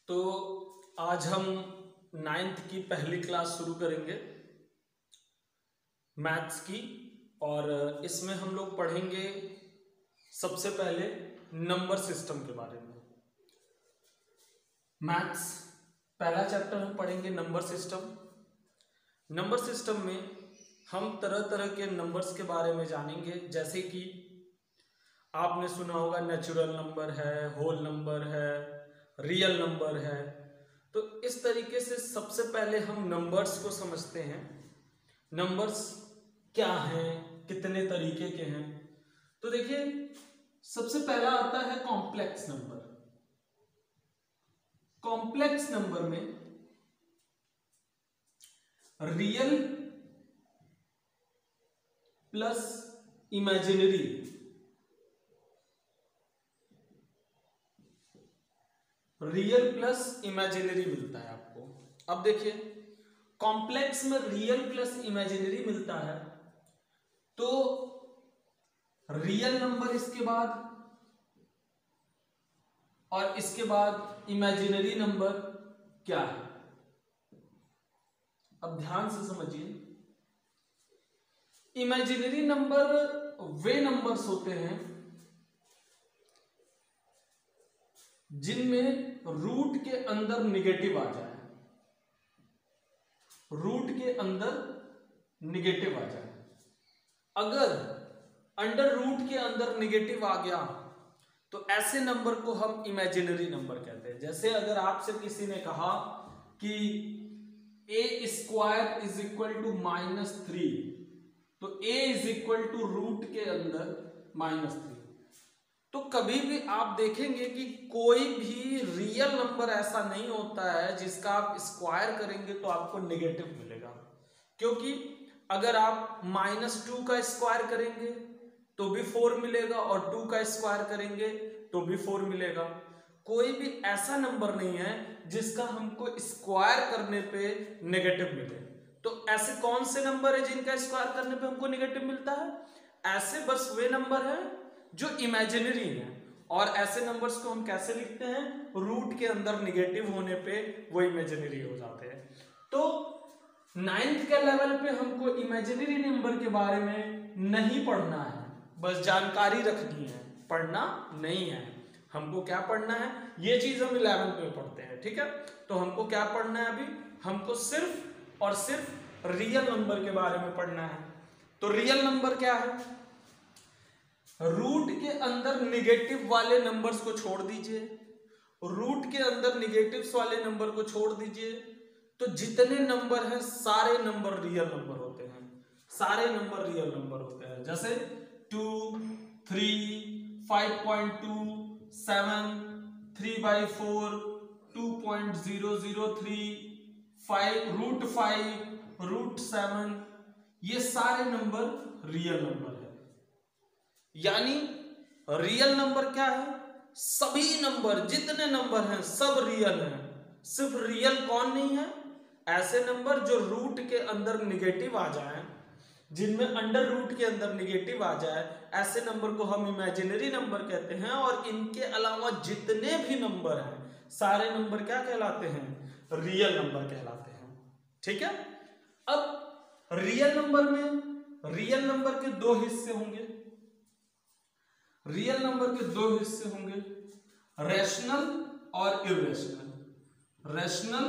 तो आज हम 9th की पहली क्लास शुरू करेंगे मैथ्स की। और इसमें हम लोग पढ़ेंगे सबसे पहले नंबर सिस्टम के बारे में। मैथ्स पहला चैप्टर हम पढ़ेंगे नंबर सिस्टम। नंबर सिस्टम में हम तरह तरह के नंबर्स के बारे में जानेंगे, जैसे कि आपने सुना होगा नेचुरल नंबर है, होल नंबर है, रियल नंबर है। तो इस तरीके से सबसे पहले हम नंबर्स को समझते हैं। नंबर्स क्या हैं, कितने तरीके के हैं। तो देखिए, सबसे पहला आता है कॉम्प्लेक्स नंबर। कॉम्प्लेक्स नंबर में रियल प्लस इमेजिनरी मिलता है आपको। अब देखिए, कॉम्प्लेक्स में रियल प्लस इमेजिनरी मिलता है, तो रियल नंबर इसके बाद और इसके बाद इमेजिनरी नंबर क्या है। अब ध्यान से समझिए, इमेजिनरी नंबर वे नंबर्स होते हैं जिनमें रूट के अंदर निगेटिव आ जाए। रूट के अंदर निगेटिव आ जाए। अगर अंडर रूट के अंदर निगेटिव आ गया तो ऐसे नंबर को हम इमेजिनरी नंबर कहते हैं। जैसे अगर आपसे किसी ने कहा कि a² इज इक्वल टू -3, तो a is equal to root के अंदर -3। तो कभी भी आप देखेंगे कि कोई भी रियल नंबर ऐसा नहीं होता है जिसका आप स्क्वायर करेंगे तो आपको नेगेटिव मिलेगा। क्योंकि अगर आप -2 का स्क्वायर करेंगे तो भी 4 मिलेगा, और 2 का स्क्वायर करेंगे तो भी 4 मिलेगा। कोई भी ऐसा नंबर नहीं है जिसका हमको स्क्वायर करने पे नेगेटिव मिले। तो ऐसे कौन से नंबर है जिनका स्क्वायर करने पे हमको नेगेटिव मिलता है? ऐसे बस वे नंबर है जो इमेजिनरी है। और ऐसे नंबर्स को हम कैसे लिखते हैं? रूट के अंदर निगेटिव होने पे वो इमेजिनरी हो जाते हैं। तो 9th के लेवल पे हमको इमेजिनरी नंबर के बारे में नहीं पढ़ना है, बस जानकारी रखनी है, पढ़ना नहीं है। हमको क्या पढ़ना है, ये चीज हम 11th में पढ़ते हैं, ठीक है। तो हमको क्या पढ़ना है अभी? हमको सिर्फ और सिर्फ रियल नंबर के बारे में पढ़ना है। तो रियल नंबर क्या है? रूट के अंदर निगेटिव वाले नंबर्स को छोड़ दीजिए। रूट के अंदर निगेटिव्स वाले नंबर को छोड़ दीजिए, तो जितने नंबर हैं सारे नंबर रियल नंबर होते हैं। सारे नंबर रियल नंबर होते हैं। जैसे 2, 3, 5.2, 7, 3/4, 2.003, 5√5, √7, ये सारे नंबर रियल नंबर है। यानी रियल नंबर क्या है? सभी नंबर, जितने नंबर हैं सब रियल हैं। सिर्फ रियल कौन नहीं है? ऐसे नंबर जो रूट के अंदर निगेटिव आ जाए, जिनमें अंडर रूट के अंदर निगेटिव आ जाए, ऐसे नंबर को हम इमेजिनरी नंबर कहते हैं। और इनके अलावा जितने भी नंबर हैं सारे नंबर क्या कहलाते हैं? रियल नंबर कहलाते हैं, ठीक है। अब रियल नंबर के दो हिस्से होंगे। रियल नंबर के दो हिस्से होंगे, रैशनल और इर्रेशनल। रैशनल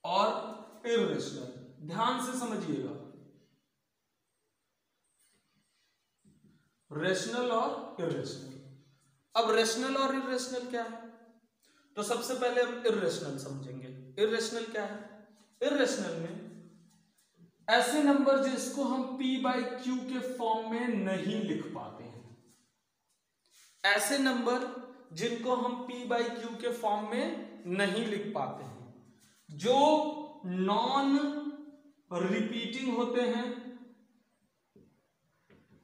और इर्रेशनल, ध्यान से समझिएगा। रैशनल और इर्रेशनल। अब रैशनल और इर्रेशनल क्या है? तो सबसे पहले हम इर्रेशनल समझेंगे। इर्रेशनल क्या है? इर्रेशनल में ऐसे नंबर जिसको हम p/q के फॉर्म में नहीं लिख पाते हैं। ऐसे नंबर जिनको हम p/q के फॉर्म में नहीं लिख पाते हैं, जो नॉन रिपीटिंग होते हैं,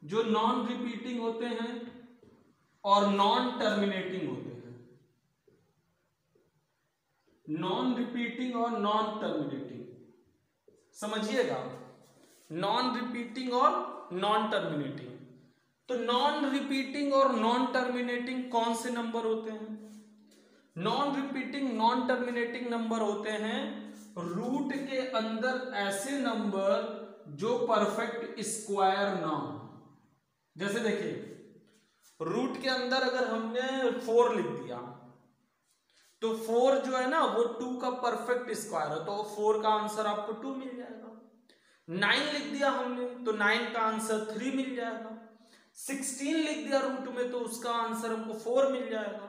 जो नॉन रिपीटिंग होते हैं और नॉन टर्मिनेटिंग होते हैं। नॉन रिपीटिंग और नॉन टर्मिनेटिंग, समझिएगा। नॉन रिपीटिंग और नॉन टर्मिनेटिंग। तो नॉन रिपीटिंग और नॉन टर्मिनेटिंग कौन से नंबर होते हैं? Non repeating non terminating number होते हैं रूट के अंदर ऐसे नंबर जो परफेक्ट स्क्वायर ना हो। जैसे देखिए रूट के अंदर अगर हमने 4 लिख दिया तो 4 जो है ना वो 2 का परफेक्ट स्क्वायर है, तो 4 का आंसर आपको 2 मिल जाएगा। 9 लिख दिया हमने तो 9 का आंसर 3 मिल जाएगा। 16 लिख दिया रूट में तो उसका आंसर हमको 4 मिल जाएगा।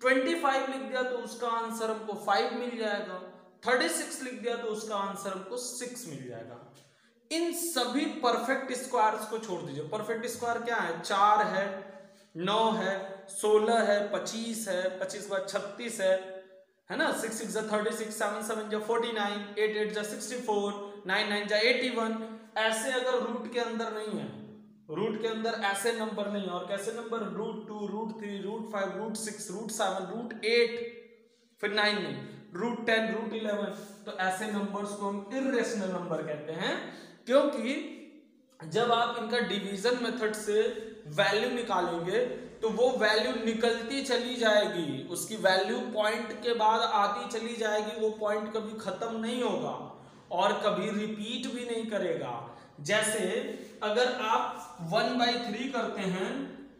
25 लिख दिया तो उसका आंसर हमको 5 मिल जाएगा। 36 लिख दिया तो उसका आंसर हमको 6 मिल जाएगा। इन सभी परफेक्ट स्क्वायर्स को छोड़ दीजिए। परफेक्ट स्क्वायर क्या है? 4 है, 9 है, 16 है, 25 है, 25 के बाद 36 है ना, 6 6 जा 36, 7 7 जा 49, 8 8 जा 64, 9 9 जा 81। ऐसे अगर रूट के अंदर नहीं है, रूट के अंदर ऐसे नंबर नहीं है, और कैसे नंबर? √2, √3, √5, √6, √7, √8, फिर 9 नहीं, √10, √11, तो ऐसे नंबर्स को हम इर्रेशनल नंबर कहते हैं, क्योंकि जब आप इनका डिवीजन मेथड से वैल्यू निकालेंगे तो वो वैल्यू निकलती चली जाएगी, उसकी वैल्यू पॉइंट के बाद आती चली जाएगी, वो पॉइंट कभी खत्म नहीं होगा और कभी रिपीट भी नहीं करेगा। जैसे अगर आप 1/3 करते हैं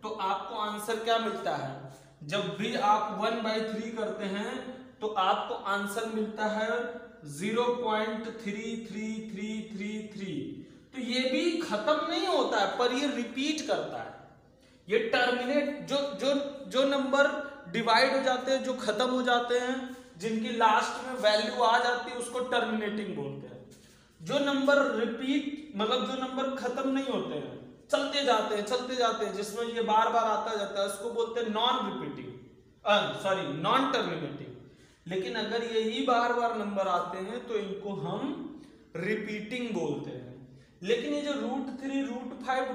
तो आपको आंसर क्या मिलता है? जब भी आप 1/3 करते हैं तो आपको आंसर मिलता है 0.3333। तो ये भी खत्म नहीं होता है पर ये रिपीट करता है। ये टर्मिनेट जो नंबर डिवाइड हो जाते हैं, जो खत्म हो जाते हैं, जिनकी लास्ट में वैल्यू आ जाती है, उसको टर्मिनेटिंग बोलते हैं। जो नंबर रिपीट मतलब जो नंबर खत्म नहीं होते हैं, चलते जाते हैं, जिसमें ये बार बार आता जाता है, उसको बोलते हैं नॉन टर्मिनेटिंग। लेकिन अगर यही बार बार नंबर आते हैं तो इनको हम रिपीटिंग बोलते हैं। लेकिन ये जो √3, √5,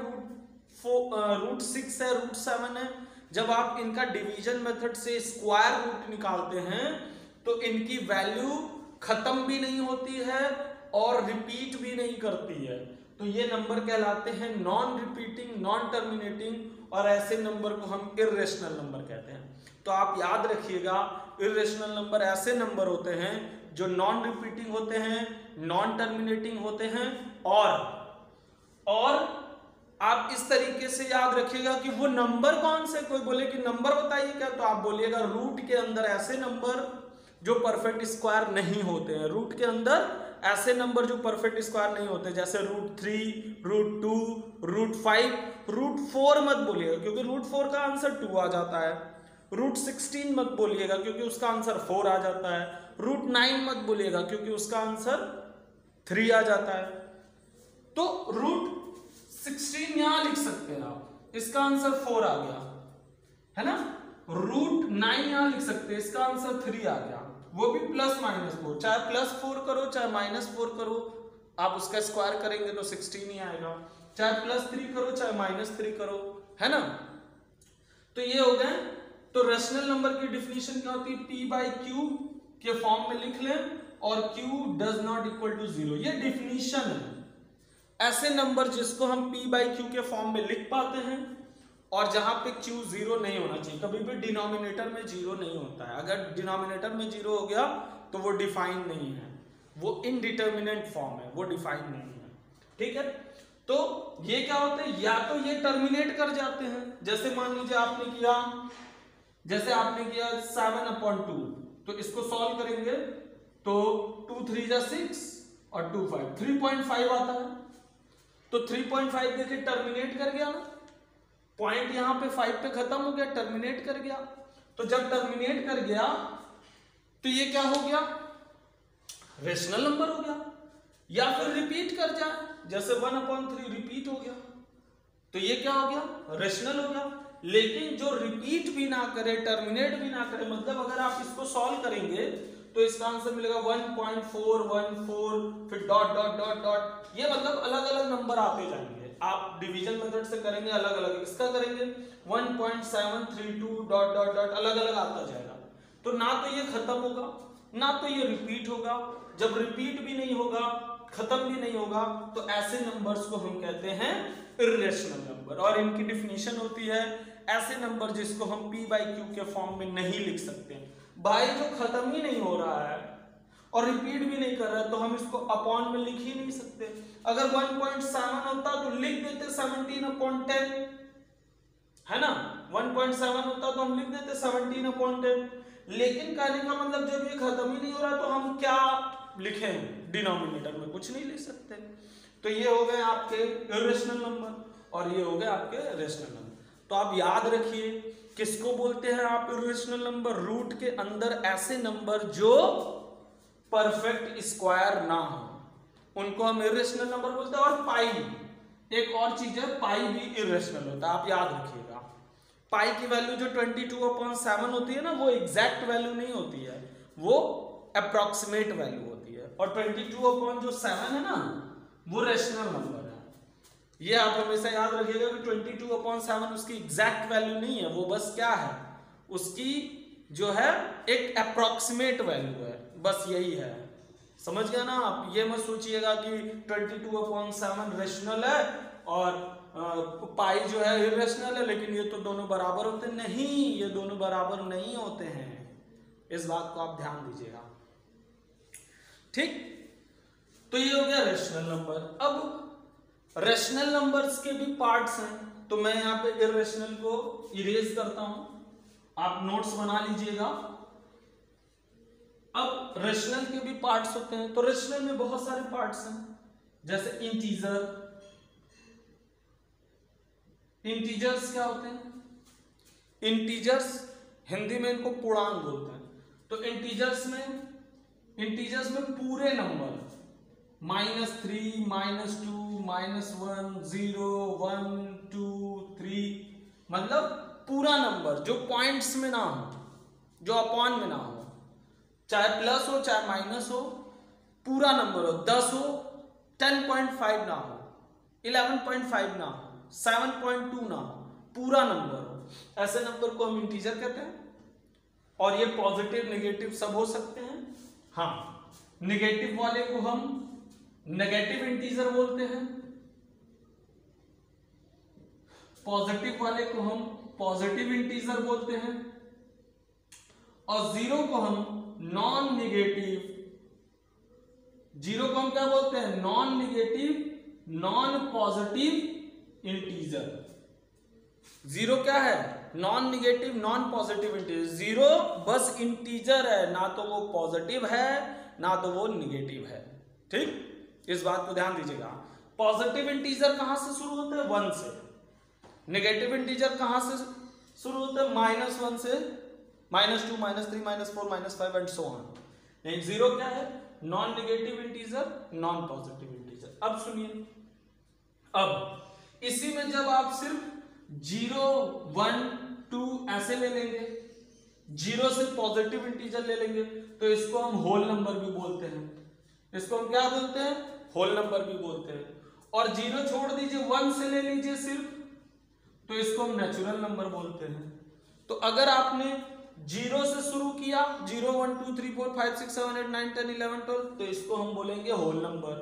√6 है, √7 है, जब आप इनका डिवीजन मेथड से स्क्वायर रूट निकालते हैं तो इनकी वैल्यू खत्म भी नहीं होती है और रिपीट भी नहीं करती है, तो ये नंबर कहलाते हैं नॉन रिपीटिंग नॉन टर्मिनेटिंग, और ऐसे नंबर को हम इर्रेशनल नंबर कहते हैं। तो आप याद रखिएगा, इर्रेशनल नंबर ऐसे नंबर होते हैं जो नॉन रिपीटिंग होते हैं, नॉन टर्मिनेटिंग होते हैं, और आप इस तरीके से याद रखिएगा कि वो नंबर कौन से। कोई बोले कि नंबर बताइए क्या, तो आप बोलिएगा रूट के अंदर ऐसे नंबर जो परफेक्ट स्क्वायर नहीं होते हैं। रूट के अंदर ऐसे नंबर जो परफेक्ट स्क्वायर नहीं होते, जैसे √3, √2, √5, √4 मत बोलिएगा क्योंकि √4 का आंसर 2 आ जाता है। √16 मत बोलिएगा क्योंकि उसका आंसर 4 आ जाता है। √9 मत बोलिएगा क्योंकि उसका आंसर 3 आ जाता है। तो √16 यहां लिख सकते हैं आप, इसका आंसर 4 आ गया, है ना। √9 यहां लिख सकते हैं, इसका आंसर 3 आ गया, वो भी +-4, चाहे +4 करो चाहे -4 करो, आप उसका स्क्वायर करेंगे तो 16 ही आएगा, चाहे +3 करो चाहे -3 करो, है ना। तो ये हो गए। तो रेशनल नंबर की डिफिनीशन क्या होती है? P/Q के फॉर्म में लिख लें और Q does not equal to 0, ये डिफिनीशन है। ऐसे नंबर जिसको हम P/Q के फॉर्म में लिख पाते हैं और जहां पे Q 0 नहीं होना चाहिए। कभी भी डिनोमिनेटर में 0 नहीं होता है, अगर डिनोमिनेटर में 0 हो गया तो वो डिफाइन नहीं है, वो इनडिटर्मिनेट फॉर्म है, वो डिफाइन नहीं है, ठीक है। तो ये क्या होते हैं? या तो ये टर्मिनेट कर जाते हैं, जैसे मान लीजिए आपने किया 7/2, तो इसको सॉल्व करेंगे तो 2 3 जा 6 और 2 5, 3.5 आता है। तो 3.5 देखिए टर्मिनेट कर गया ना, पॉइंट यहां पे 5 पे खत्म हो गया, टर्मिनेट कर गया। तो जब टर्मिनेट कर गया तो ये क्या हो गया? रेशनल नंबर हो गया। या फिर रिपीट कर जाए, जैसे 1/3 रिपीट हो गया, तो ये क्या हो गया? रेशनल हो गया। लेकिन जो रिपीट भी ना करे, टर्मिनेट भी ना करे, मतलब अगर आप इसको सॉल्व करेंगे तो इसका आंसर मिलेगा 1.414, फिर डॉट डॉट डॉट डॉट, ये मतलब अलग अलग नंबर आते जाएंगे। आप डिवीजन मेथड से करेंगे अलग अलग, इसका करेंगे 1.732 डॉट डॉट डॉट, अलग अलग आता जाएगा। तो ना तो ये खत्म होगा ना तो ये रिपीट होगा। जब रिपीट भी नहीं होगा, खत्म भी नहीं होगा, तो ऐसे नंबर्स को हम कहते हैं इर्रेशनल नंबर। और इनकी डिफिनीशन होती है ऐसे नंबर जिसको हम P/Q के फॉर्म में नहीं लिख सकते। भाई जो खत्म ही नहीं हो रहा है और रिपीट भी नहीं कर रहा है तो हम इसको अपॉन में लिख ही नहीं सकते। अगर 1.7 होता तो लिख देते 17/10, है ना। 1.7 होता तो हम लिख देते 17/10, लेकिन कहने का मतलब जब ये खत्म ही नहीं हो रहा तो हम क्या लिखें, डिनोमिनेटर में कुछ नहीं लिख सकते। तो ये हो गए आपके इरेशनल नंबर और ये हो गए आपके रेशनल नंबर। तो आप याद रखिए किसको बोलते हैं आप इरेशनल नंबर, रूट के अंदर ऐसे नंबर जो परफेक्ट स्क्वायर ना हो उनको हम इरेशनल नंबर बोलते हैं। और पाई, एक और चीज है, पाई भी इरेशनल होता है, आप याद रखिएगा। पाई की वैल्यू जो 22/7 होती है ना, वो एग्जैक्ट वैल्यू नहीं होती है, वो अप्रोक्सीमेट वैल्यू होती है। और 22/7 है ना, वो रेशनल नंबर है। ये आप हमेशा याद रखिएगा कि 22/7 उसकी एग्जैक्ट वैल्यू नहीं है, वो बस क्या है, उसकी जो है एक अप्रोक्सीमेट वैल्यू है, बस यही है। समझ गया ना आप। ये मत सोचिएगा कि 22/7 रेशनल है और पाई जो है इरेशनल है, लेकिन ये तो दोनों बराबर होते हैं। नहीं, ये दोनों बराबर नहीं होते हैं, इस बात को आप ध्यान दीजिएगा, ठीक। तो ये हो गया रेशनल नंबर। अब रेशनल नंबर्स के भी पार्ट्स हैं, तो मैं यहाँ पे इरेशनल को इरेज करता हूं, आप नोट्स बना लीजिएगा। अब रेशनल के भी पार्ट्स होते हैं, तो रेशनल में बहुत सारे पार्ट्स हैं, जैसे इंटीजर। इंटीजर्स क्या होते हैं? इंटीजर्स हिंदी में इनको पूर्णांक बोलते हैं। तो इंटीजर्स में पूरे नंबर -3, -2, -1, 0, 1, 2, 3, मतलब पूरा नंबर जो पॉइंट्स में ना हो, जो अपॉन में ना हो, चाहे प्लस हो चाहे माइनस हो, पूरा नंबर हो, 10 हो, 10.5 ना हो, 11.5 ना हो, 7.2 ना हो, पूरा नंबर हो, ऐसे नंबर को हम इंटीजर कहते हैं। और ये पॉजिटिव नेगेटिव सब हो सकते हैं। हाँ, नेगेटिव वाले को हम नेगेटिव इंटीजर बोलते हैं, पॉजिटिव वाले को हम पॉजिटिव इंटीजर बोलते हैं, और जीरो को हम नॉन नेगेटिव, जीरो को हम क्या बोलते हैं? Non negative non positive integer. Zero क्या है? Non negative non positive integer. Zero बस इंटीजर है, ना तो वो पॉजिटिव है ना तो वो नेगेटिव है, ठीक। इस बात को ध्यान दीजिएगा। पॉजिटिव इंटीजर कहां से शुरू होते हैं? 1 से। नेगेटिव इंटीजर कहां से शुरू होते हैं? -1 से, -2, -3, -4, -5 एंड सो ऑन। नहीं, जीरो क्या है? Non negative integer non positive integer. अब सुनिए, अब इसी में जब आप सिर्फ 0, 1, 2 ऐसे ले लेंगे, 0 से पॉजिटिव इंटीजर ले लेंगे, तो इसको हम होल नंबर भी बोलते हैं। इसको हम क्या बोलते हैं? होल नंबर भी बोलते हैं। और 0 छोड़ दीजिए, 1 से ले लीजिए सिर्फ, तो इसको हम नेचुरल नंबर बोलते हैं। तो अगर आपने 0 से शुरू किया, 0, 1, 2, 3, 4, 5, 6, 7, 8, 9, 10, 11, 12, तो इसको हम बोलेंगे होल नंबर।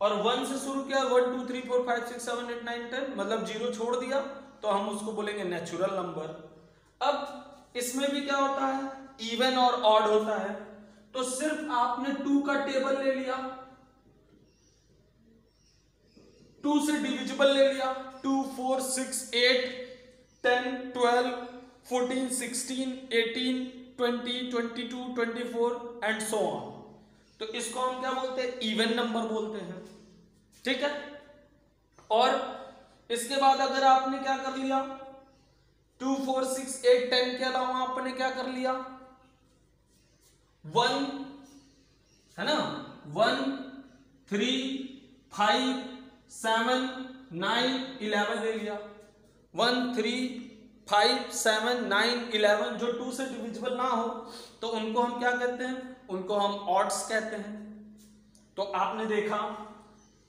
और 1 से शुरू किया, 1, 2, 3, 4, 5, 6, 7, 8, 9, 10, मतलब 0 छोड़ दिया, तो हम उसको बोलेंगे नेचुरल नंबर। अब इसमें भी क्या होता है? इवन और ऑड होता है। तो सिर्फ आपने 2 का टेबल ले लिया, 2 से डिविजिबल ले लिया, 2, 4, 6, 8, 10, 12, 14, 16, 18, 20, 22, 24 एंड सो ऑन। तो इसको हम क्या बोलते हैं? इवन नंबर बोलते हैं, ठीक है। और इसके बाद अगर आपने क्या कर लिया, 2, 4, 6, 8, 10 के अलावा आपने क्या कर लिया, 1 है ना, 1, 3, 5, 7, 9, 11 ले लिया। 1, 3, 5, 7, 9, 11 जो 2 से डिविजिबल ना हो तो उनको हम क्या कहते हैं? उनको हम ऑड्स कहते हैं। तो आपने देखा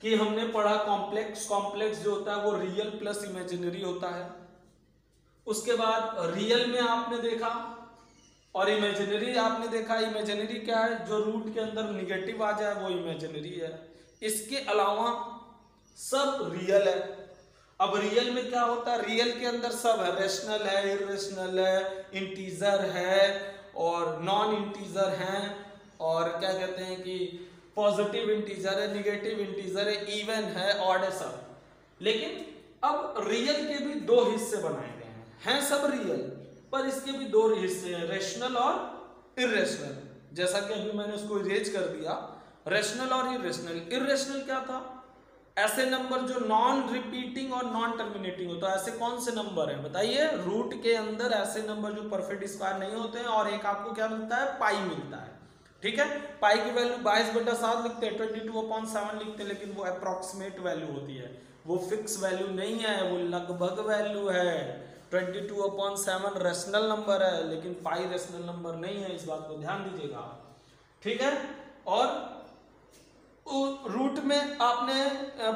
कि हमने पढ़ा कॉम्प्लेक्स जो होता है वो रियल प्लस इमेजिनरी होता है। उसके बाद रियल में आपने देखा और इमेजिनरी आपने देखा। इमेजिनरी क्या है? जो रूट के अंदर निगेटिव आ जाए वो इमेजिनरी है। इसके अलावा सब रियल है। अब रियल में क्या होता है? रियल के अंदर सब है, रेशनल है, इरेशनल है, इंटीजर है और नॉन इंटीजर हैं और क्या कहते हैं कि पॉजिटिव इंटीजर है, निगेटिव इंटीजर है, इवन है, ऑड है, सब। लेकिन अब रियल के भी दो हिस्से बनाए गए हैं सब रियल, पर इसके भी दो हिस्से हैं, रेशनल और इरेशनल। जैसा कि अभी मैंने उसको इरेज कर दिया, रेशनल और इरेशनल। इरेशनल क्या था? ऐसे नंबर जो नॉन रिपीटिंग और नॉन टर्मिनेटिंग हो। तो ऐसे कौन से नंबर हैं बताइए? रूट के अंदर ऐसे नंबर जो परफेक्ट स्क्वायर नहीं होते हैं, और एक आपको क्या मिलता है? पाई मिलता है। ठीक है, पाई की वैल्यू 22/7 लिखते हैं, 22/7 लिखते हैं, लेकिन वो अप्रॉक्सीमेट वैल्यू होती है, वो फिक्स वैल्यू नहीं है, वो लगभग वैल्यू है। 22/7 रेशनल नंबर है, लेकिन पाई रेशनल नंबर नहीं है, इस बात को ध्यान दीजिएगा। ठीक है, और रूट में आपने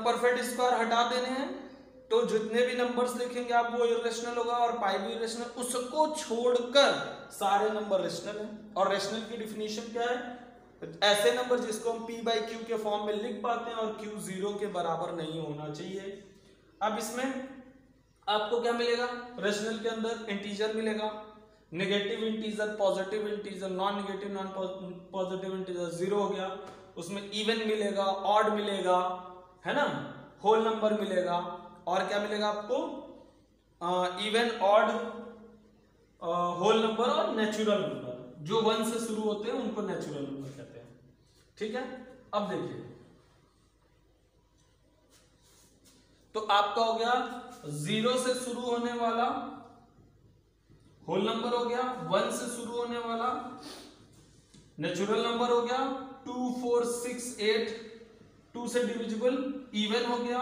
परफेक्ट स्क्वायर हटा देने हैं, तो जितने भी नंबर्स लिखेंगे आप वो इरेशनल होगा, और पाई भी इरेशनल। उसको छोड़कर सारे नंबर रेशनल हैं। और रेशनल की डिफिनीशन क्या है? ऐसे नंबर जिसको हम p/q के फॉर्म में लिख पाते हैं और q 0 के बराबर नहीं होना चाहिए। अब इसमें आपको क्या मिलेगा? रेशनल के अंदर इंटीजर मिलेगा, negative integer, positive integer, non negative non positive integer, 0 हो गया। उसमें इवन मिलेगा, ऑड मिलेगा, है ना, होल नंबर मिलेगा, और क्या मिलेगा आपको? इवन, ऑड, होल नंबर और नेचुरल नंबर। जो 1 से शुरू होते हैं उनको नेचुरल नंबर कहते हैं। ठीक है, अब देखिए, तो आपका हो गया 0 से शुरू होने वाला होल नंबर हो गया, 1 से शुरू होने वाला नेचुरल नंबर हो गया, 2 4 6 8 2 से डिविजिबल इवन हो गया,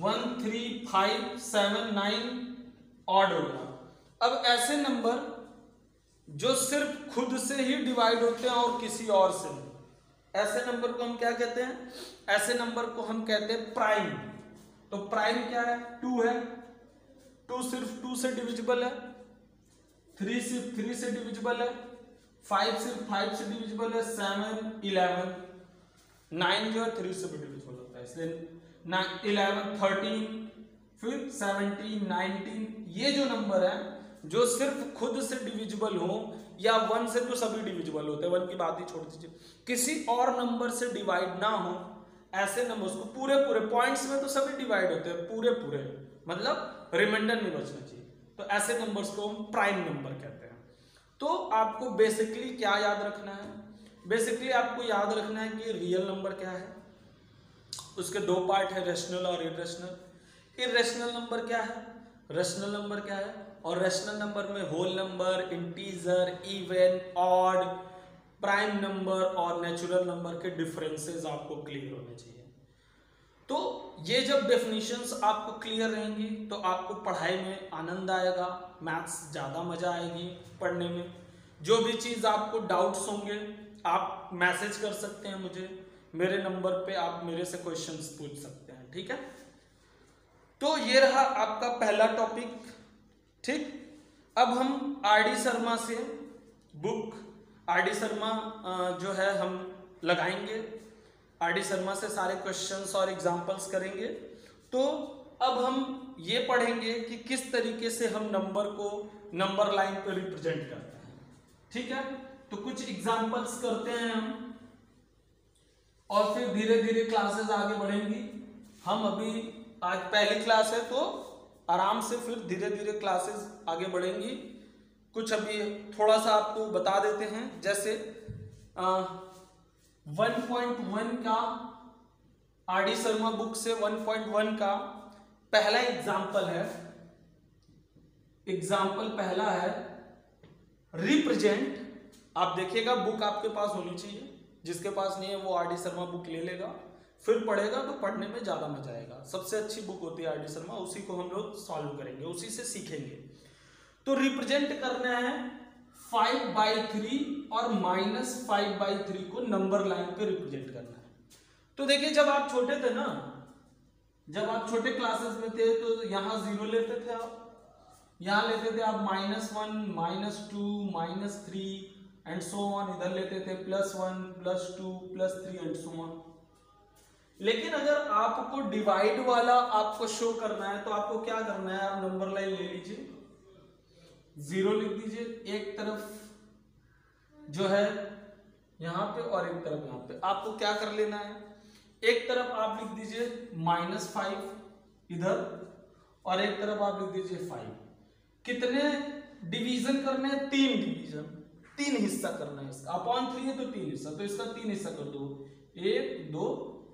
1 3 5 7 9 ऑड हो गया। अब ऐसे नंबर जो सिर्फ खुद से ही डिवाइड होते हैं और किसी और से नहीं, ऐसे नंबर को हम क्या कहते हैं? ऐसे नंबर को हम कहते हैं प्राइम। तो प्राइम क्या है? 2 है, 2 सिर्फ 2 से डिविजिबल है, 3 सिर्फ 3 से डिविजिबल है, 5 सिर्फ 5 से डिविजिबल है, 7 11, 9 जो है 3 से भी डिविजिबल होता है, इसलिए 11 13 फिर 17 19। ये जो नंबर है जो सिर्फ खुद से डिविजिबल हो, या 1 से तो सभी डिविजिबल होते हैं, 1 की बात ही छोड़ दीजिए, किसी और नंबर से डिवाइड ना हो, ऐसे नंबर्स को पूरे पॉइंट्स में तो सभी डिवाइड होते हैं, पूरे मतलब रिमाइंडर नहीं बचना चाहिए, तो ऐसे नंबर्स को हम प्राइम नंबर कहते हैं। तो आपको बेसिकली क्या याद रखना है? बेसिकली आपको याद रखना है कि रियल नंबर क्या है, उसके दो पार्ट है, रेशनल और इरेशनल। इरेशनल नंबर क्या है, रेशनल नंबर क्या है, और रेशनल नंबर में whole number, integer, even, odd, prime number और नेचुरल नंबर के डिफरेंसेस आपको क्लियर होने चाहिए। तो ये जब डेफिनेशंस आपको क्लियर रहेंगी तो आपको पढ़ाई में आनंद आएगा, मैथ्स ज़्यादा मजा आएगी पढ़ने में। जो भी चीज़ आपको डाउट्स होंगे आप मैसेज कर सकते हैं मुझे, मेरे नंबर पे आप मेरे से क्वेश्चंस पूछ सकते हैं। ठीक है, तो ये रहा आपका पहला टॉपिक। ठीक, अब हम आर.डी. शर्मा से बुक, आर.डी. शर्मा जो है हम लगाएंगे, आर.डी. शर्मा से सारे क्वेश्चंस और एग्जांपल्स करेंगे। तो अब हम ये पढ़ेंगे कि किस तरीके से हम नंबर को नंबर लाइन पे रिप्रेजेंट करते हैं। ठीक है, तो कुछ एग्जांपल्स करते हैं हम, और फिर धीरे धीरे क्लासेस आगे बढ़ेंगी। हम अभी आज पहली क्लास है तो आराम से फिर धीरे धीरे क्लासेस आगे बढ़ेंगी। कुछ अभी थोड़ा सा आपको बता देते हैं, जैसे 1.1 का आर.डी. शर्मा बुक से 1.1 का पहला एग्जाम्पल है। एग्जाम्पल पहला है रिप्रेजेंट। आप देखिएगा बुक आपके पास होनी चाहिए, जिसके पास नहीं है वो आर.डी. शर्मा बुक ले लेगा, फिर पढ़ेगा तो पढ़ने में ज्यादा मजा आएगा। सबसे अच्छी बुक होती है आर.डी. शर्मा, उसी को हम लोग सॉल्व करेंगे, उसी से सीखेंगे। तो रिप्रेजेंट करना है 5/3 और -5/3 को नंबर लाइन पे रिप्रेजेंट करना है। तो देखिए जब आप छोटे थे ना, जब आप छोटे क्लासेस में थे तो यहाँ 0 लेते थे आप, यहाँ लेते थे आप -1 -2 -3 एंड सो ऑन, इधर लेते थे +1 +2 +3 एंड सो ऑन। लेकिन अगर आपको डिवाइड वाला आपको शो करना है तो आपको क्या करना है, आप नंबर लाइन ले लीजिए, 0 लिख दीजिए एक तरफ, जो है यहाँ पे और एक तरफ यहाँ पे। आपको क्या कर लेना है, एक तरफ आप लिख दीजिए -5 इधर और एक तरफ आप लिख दीजिए 5। कितने डिवीजन करने हैं, 3 डिवीजन, 3 हिस्सा करना है इसका। अपॉन 3 है तो 3 हिस्सा, तो इसका 3 हिस्सा कर दो, 1 2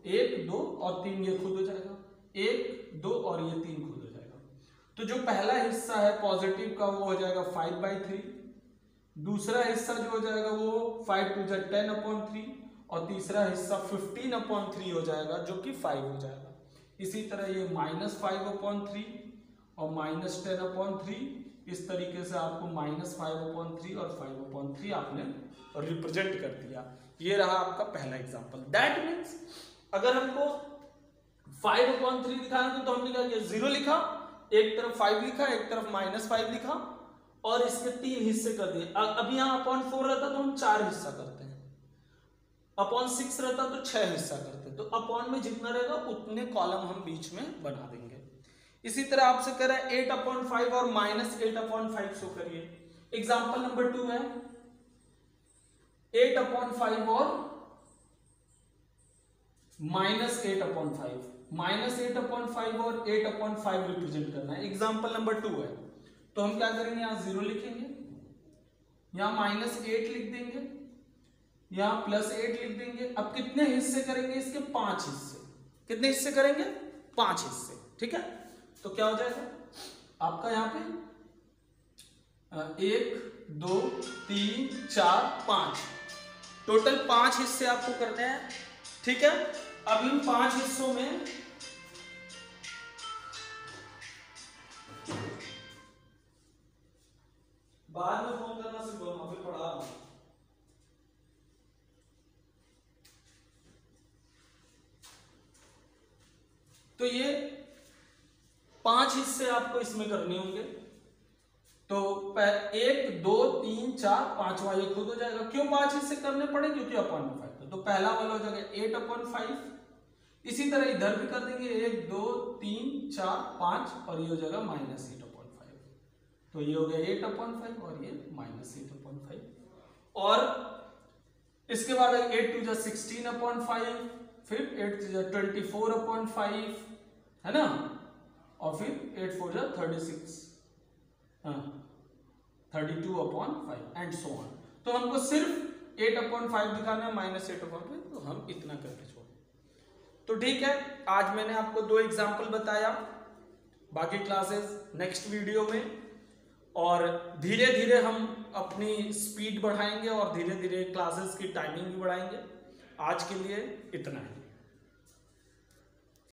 1 2 और 3 ये खुद हो जाएगा, 1 2 और ये 3 खुद हो जाएगा। तो जो पहला हिस्सा है पॉजिटिव का वो हो जाएगा 5/3, दूसरा हिस्सा जो हो जाएगा वो 5 2 जा 10/3 और तीसरा हिस्सा 15/3 हो जाएगा जो कि 5 हो जाएगा। इसी तरह ये -5/3 और -10/3, इस तरीके से आपको -5/3 और 5/3 आपने रिप्रेजेंट कर दिया। ये रहा आपका पहला एग्जांपल। दैट मीन्स अगर हमको 5/3 दिखाना तो हमने क्या किया, 0 लिखा, एक तरफ 5 लिखा, एक तरफ -5 लिखा और इसके 3 हिस्से कर दिए। अब यहाँ अपॉन 4 रहता तो हम 4 हिस्सा करते हैं, अपॉन 6 रहता तो 6 हिस्सा करते हैं। तो अपॉन में जितना रहेगा उतने कॉलम हम बीच में बना देंगे। इसी तरह आपसे कह रहा है 8/5 और -8/5 शो करिए। एग्जाम्पल नंबर 2 है 8/5 और -8/5, -8/5 और 8/5 रिप्रेजेंट करना है। एग्जाम्पल नंबर 2 है तो हम क्या करेंगे, यहां 0 लिखेंगे, यहां -8 लिख देंगे, यहां +8 लिख देंगे। अब कितने हिस्से करेंगे इसके, 5 हिस्से। कितने हिस्से करेंगे, 5 हिस्से, ठीक है। तो क्या हो जाएगा आपका यहाँ पे 1 2 3 4 5, टोटल 5 हिस्से आपको करने हैं, ठीक है। अब इन 5 हिस्सों में बाद में फोन करना सिर्फ अभी पढ़ा रहा हूं। तो ये 5 हिस्से आपको इसमें करने होंगे। तो 1 2 3 4 5वां ये खुद हो जाएगा। क्यों 5 हिस्से करने पड़े, क्योंकि अपॉन 5 था। तो पहला वाला हो जाएगा 8/5। इसी तरह इधर भी कर देंगे 1 2 3 4 5 और ये हो जाएगा -8/5। तो ये हो गया 8/5 और ये -8/5। और इसके बाद 8 2 जा 16/5, फिर 8 3 जा 24/5 है ना, और फिर 8 4 जा 36 32/5 एंड सो ऑन। तो हमको सिर्फ 8/5 दिखाना है, -8/5, तो हम इतना करके छोड़। तो ठीक है, आज मैंने आपको 2 एग्जाम्पल बताया, बाकी क्लासेस नेक्स्ट वीडियो में, और धीरे धीरे हम अपनी स्पीड बढ़ाएंगे और धीरे धीरे क्लासेस की टाइमिंग भी बढ़ाएंगे। आज के लिए इतना ही।